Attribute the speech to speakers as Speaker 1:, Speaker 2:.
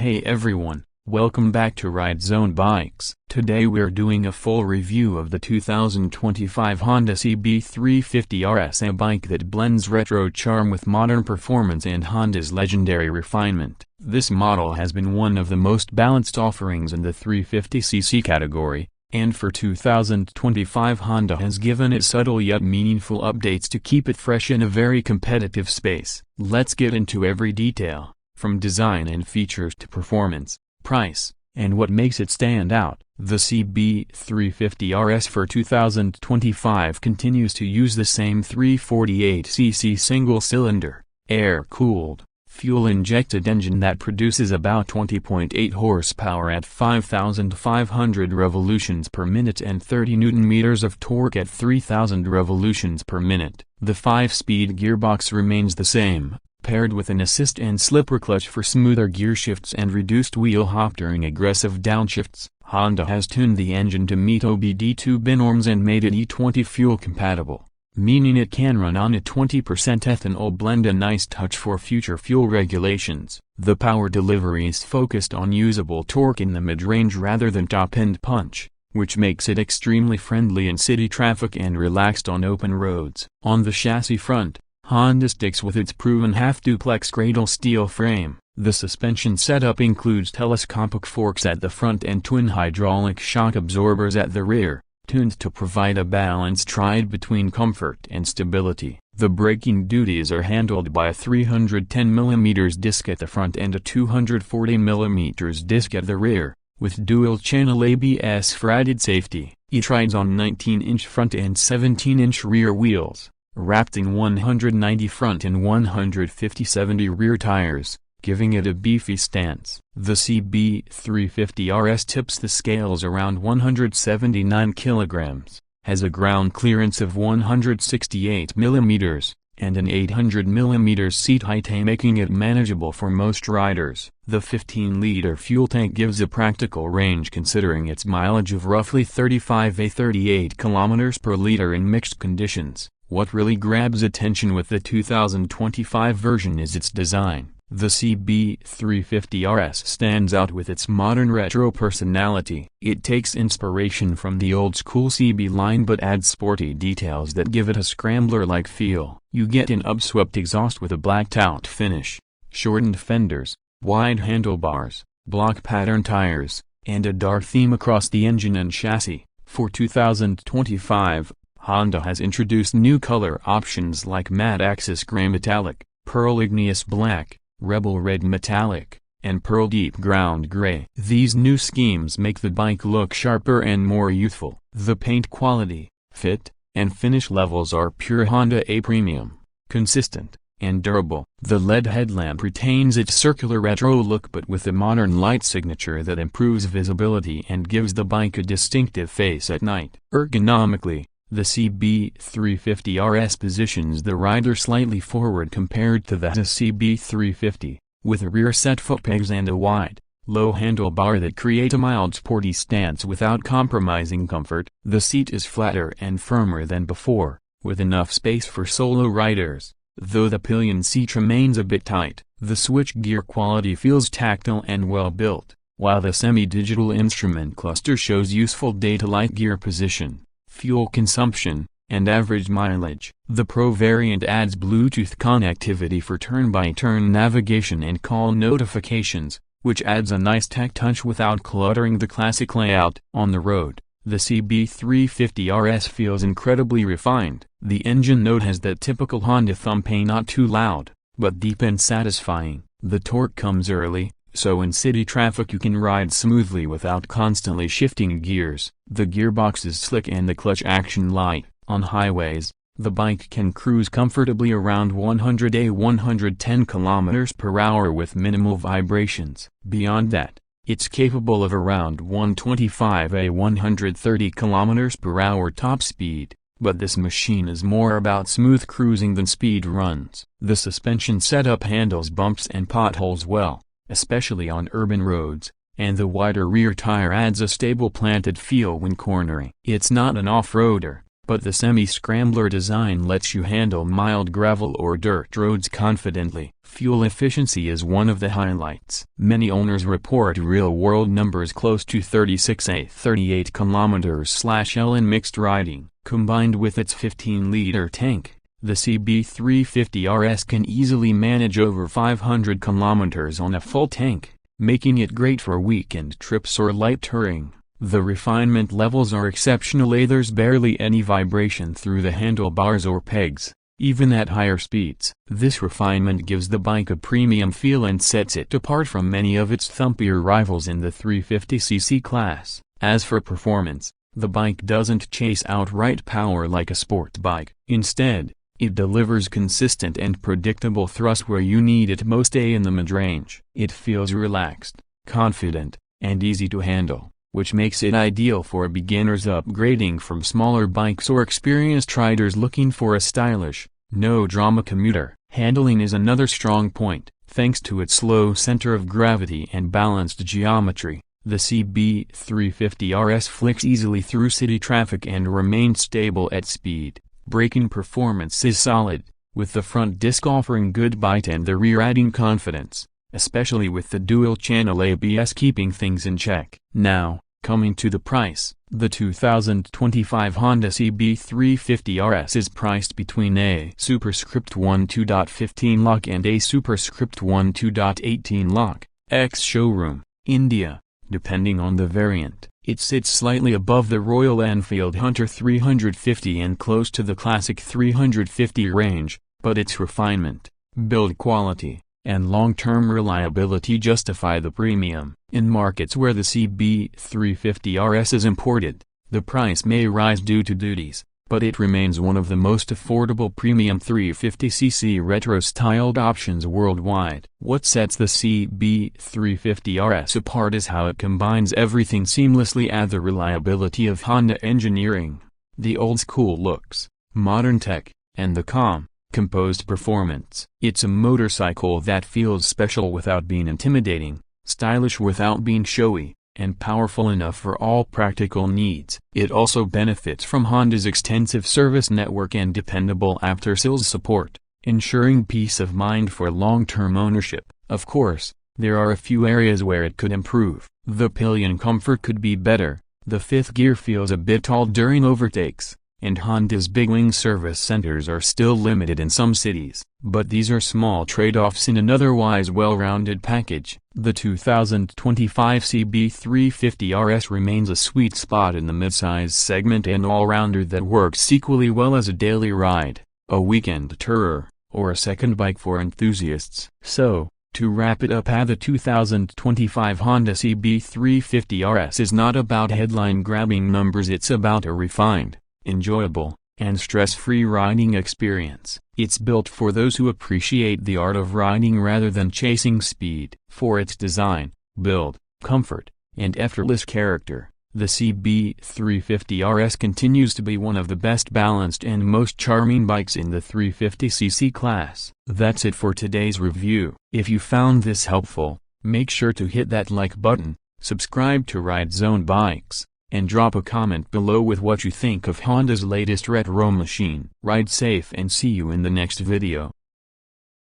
Speaker 1: Hey everyone, welcome back to RideZoneBikes. Today we're doing a full review of the 2025 Honda CB350 RS, a bike that blends retro charm with modern performance and Honda's legendary refinement. This model has been one of the most balanced offerings in the 350cc category, and for 2025 Honda has given it subtle yet meaningful updates to keep it fresh in a very competitive space. Let's get into every detail, from design and features to performance, price, and what makes it stand out. The CB350 RS for 2025 continues to use the same 348cc single-cylinder, air-cooled, fuel-injected engine that produces about 20.8 horsepower at 5,500 revolutions per minute and 30 Nm of torque at 3,000 revolutions per minute. The 5-speed gearbox remains the same, paired with an assist and slipper clutch for smoother gear shifts and reduced wheel hop during aggressive downshifts. Honda has tuned the engine to meet OBD2 norms and made it E20 fuel compatible, meaning it can run on a 20% ethanol blend, a nice touch for future fuel regulations. The power delivery is focused on usable torque in the mid-range rather than top-end punch, which makes it extremely friendly in city traffic and relaxed on open roads. On the chassis front, Honda sticks with its proven half-duplex cradle steel frame. The suspension setup includes telescopic forks at the front and twin hydraulic shock absorbers at the rear, tuned to provide a balanced ride between comfort and stability. The braking duties are handled by a 310mm disc at the front and a 240mm disc at the rear, with dual-channel ABS for added safety. It rides on 19-inch front and 17-inch rear wheels, wrapped in 190 front and 150/70 rear tires, giving it a beefy stance. The CB350 RS tips the scales around 179 kilograms, has a ground clearance of 168 mm, and an 800 mm seat height, making it manageable for most riders. The 15-liter fuel tank gives a practical range considering its mileage of roughly 35–38 km per liter in mixed conditions. What really grabs attention with the 2025 version is its design. The CB350 RS stands out with its modern retro personality. It takes inspiration from the old-school CB line but adds sporty details that give it a scrambler-like feel. You get an upswept exhaust with a blacked-out finish, shortened fenders, wide handlebars, block pattern tires, and a dark theme across the engine and chassis. For 2025, Honda has introduced new color options like matte Axis Gray Metallic, Pearl Igneous Black, Rebel Red Metallic, and Pearl Deep Ground Gray. These new schemes make the bike look sharper and more youthful. The paint quality, fit, and finish levels are pure Honda A premium, consistent, and durable. The LED headlamp retains its circular retro look but with a modern light signature that improves visibility and gives the bike a distinctive face at night. Ergonomically, the CB350 RS positions the rider slightly forward compared to the CB350, with rear set footpegs and a wide, low handlebar that create a mild sporty stance without compromising comfort. The seat is flatter and firmer than before, with enough space for solo riders, though the pillion seat remains a bit tight. The switchgear quality feels tactile and well built, while the semi-digital instrument cluster shows useful data like gear position, fuel consumption, and average mileage. The Pro variant adds Bluetooth connectivity for turn-by-turn navigation and call notifications, which adds a nice tech touch without cluttering the classic layout. On the road, the CB350 RS feels incredibly refined. The engine note has that typical Honda thump, not too loud, but deep and satisfying. The torque comes early, so in city traffic you can ride smoothly without constantly shifting gears. The gearbox is slick and the clutch action light. On highways, the bike can cruise comfortably around 100–110 km per hour with minimal vibrations. Beyond that, it's capable of around 125–130 km per hour top speed, but this machine is more about smooth cruising than speed runs. The suspension setup handles bumps and potholes well, especially on urban roads, and the wider rear tire adds a stable planted feel when cornering. It's not an off-roader, but the semi-scrambler design lets you handle mild gravel or dirt roads confidently. Fuel efficiency is one of the highlights. Many owners report real-world numbers close to 38 km/L in mixed riding. Combined with its 15-liter tank, the CB350 RS can easily manage over 500 km on a full tank, making it great for weekend trips or light touring. The refinement levels are exceptional. There's barely any vibration through the handlebars or pegs, even at higher speeds. This refinement gives the bike a premium feel and sets it apart from many of its thumpier rivals in the 350cc class. As for performance, the bike doesn't chase outright power like a sport bike. Instead, it delivers consistent and predictable thrust where you need it most. In the mid-range, it feels relaxed, confident, and easy to handle, which makes it ideal for beginners upgrading from smaller bikes or experienced riders looking for a stylish, no-drama commuter. Handling is another strong point. Thanks to its low center of gravity and balanced geometry, the CB350 RS flicks easily through city traffic and remains stable at speed. Braking performance is solid, with the front disc offering good bite and the rear adding confidence, especially with the dual-channel ABS keeping things in check. Now, coming to the price, the 2025 Honda CB350 RS is priced between a superscript 1 2.15 lakh and a superscript 1 2.18 lakh, ex-showroom, India. Depending on the variant, it sits slightly above the Royal Enfield Hunter 350 and close to the Classic 350 range, but its refinement, build quality, and long-term reliability justify the premium. In markets where the CB350 RS is imported, the price may rise due to duties, but it remains one of the most affordable premium 350cc retro-styled options worldwide. What sets the CB350 RS apart is how it combines everything seamlessly at the reliability of Honda engineering, the old-school looks, modern tech, and the calm, composed performance. It's a motorcycle that feels special without being intimidating, stylish without being showy, and powerful enough for all practical needs. It also benefits from Honda's extensive service network and dependable after-sales support, ensuring peace of mind for long-term ownership. Of course, there are a few areas where it could improve. The pillion comfort could be better, the fifth gear feels a bit tall during overtakes, and Honda's big wing service centers are still limited in some cities. But these are small trade-offs in an otherwise well-rounded package. The 2025 CB350 RS remains a sweet spot in the midsize segment and all-rounder that works equally well as a daily ride, a weekend tourer, or a second bike for enthusiasts. So, to wrap it up, the 2025 Honda CB350 RS is not about headline-grabbing numbers. It's about a refined, enjoyable, and stress-free riding experience. It's built for those who appreciate the art of riding rather than chasing speed. For its design, build, comfort, and effortless character, the CB350 RS continues to be one of the best balanced and most charming bikes in the 350cc class. That's it for today's review. If you found this helpful, make sure to hit that like button, subscribe to RideZoneBikes, and drop a comment below with what you think of Honda's latest retro machine. Ride safe and see you in the next video.